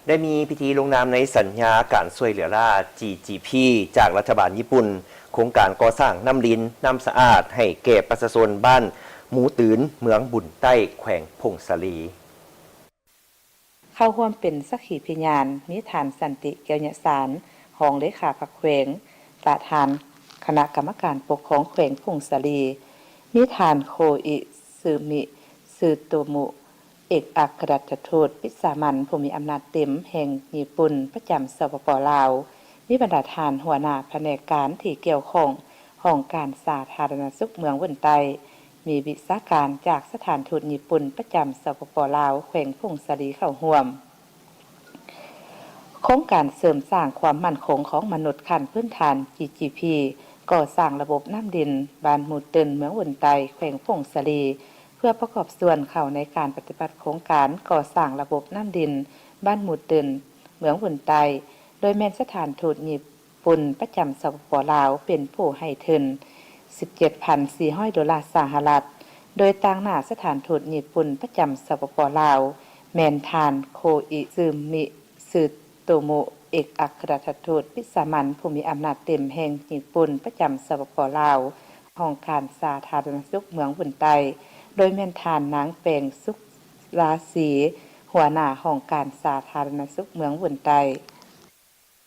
ได้มีพิธีลงนามในสัญญาการช่วยเหลือรา GGP จากรัฐบาลญี่ปุ่นโครงการก่อสร้างน้ำลิ้นน้ำสะอาดให้แก่ประชาชนบ้านหมูตืนเมืองบุญใต้แขวงพงศาลีเข้าร่วมเป็นสักขีพยานนิทานสันติเกียวยสารรองเลขาพักแขวงประธานคณะกรรมการปกครองแขวงพงศาลีนิทานโคอิซึมิซึโตมุเอกอัครราชทูตวิสามัญผู้มีอำนาจเต็มแห่งญี่ปุ่นประจำสปป.ลาวมีบรรดาทานหัวหน้าแผนกการที่เกี่ยวข้องของการสาธารณสุขเมืองเวินไตมีวิชาการจากสถานทูตญี่ปุ่นประจำสปป.ลาวแขวงพงศาลีเข้าร่วมโครงการเสริมสร้างความมั่นคงของมนุษย์ขั้นพื้นฐาน GGP ก่อสร้างระบบน้ำดินบ้านหมู่เตินเมืองเวินไตแขวงพงศาลีเพื่อประกอบส่วนเข้าในการปฏิบัติโครงการก่อสร้างระบบน้ำดินบ้านหมู่เตินเมืองเวินไตโดยแม่นสถานทูตญี่ปุ่นประจำสปป.ลาวเป็นผู้ให้ทุน $17,400 สหรัฐโดยต่างหน้าสถานทูตญี่ปุ่นประจำสปป.ลาวแม่นทานโคอิซึมิซึโตโมเอกอัครราชทูตวิสามัญผู้มีอำนาจเต็มแห่งญี่ปุ่นประจำสปป.ลาวของการสาธารณสุขเมืองบุญไตโดยแม่นทานนางแปงสุขราศีหัวหน้าของการสาธารณสุขเมืองบุญไต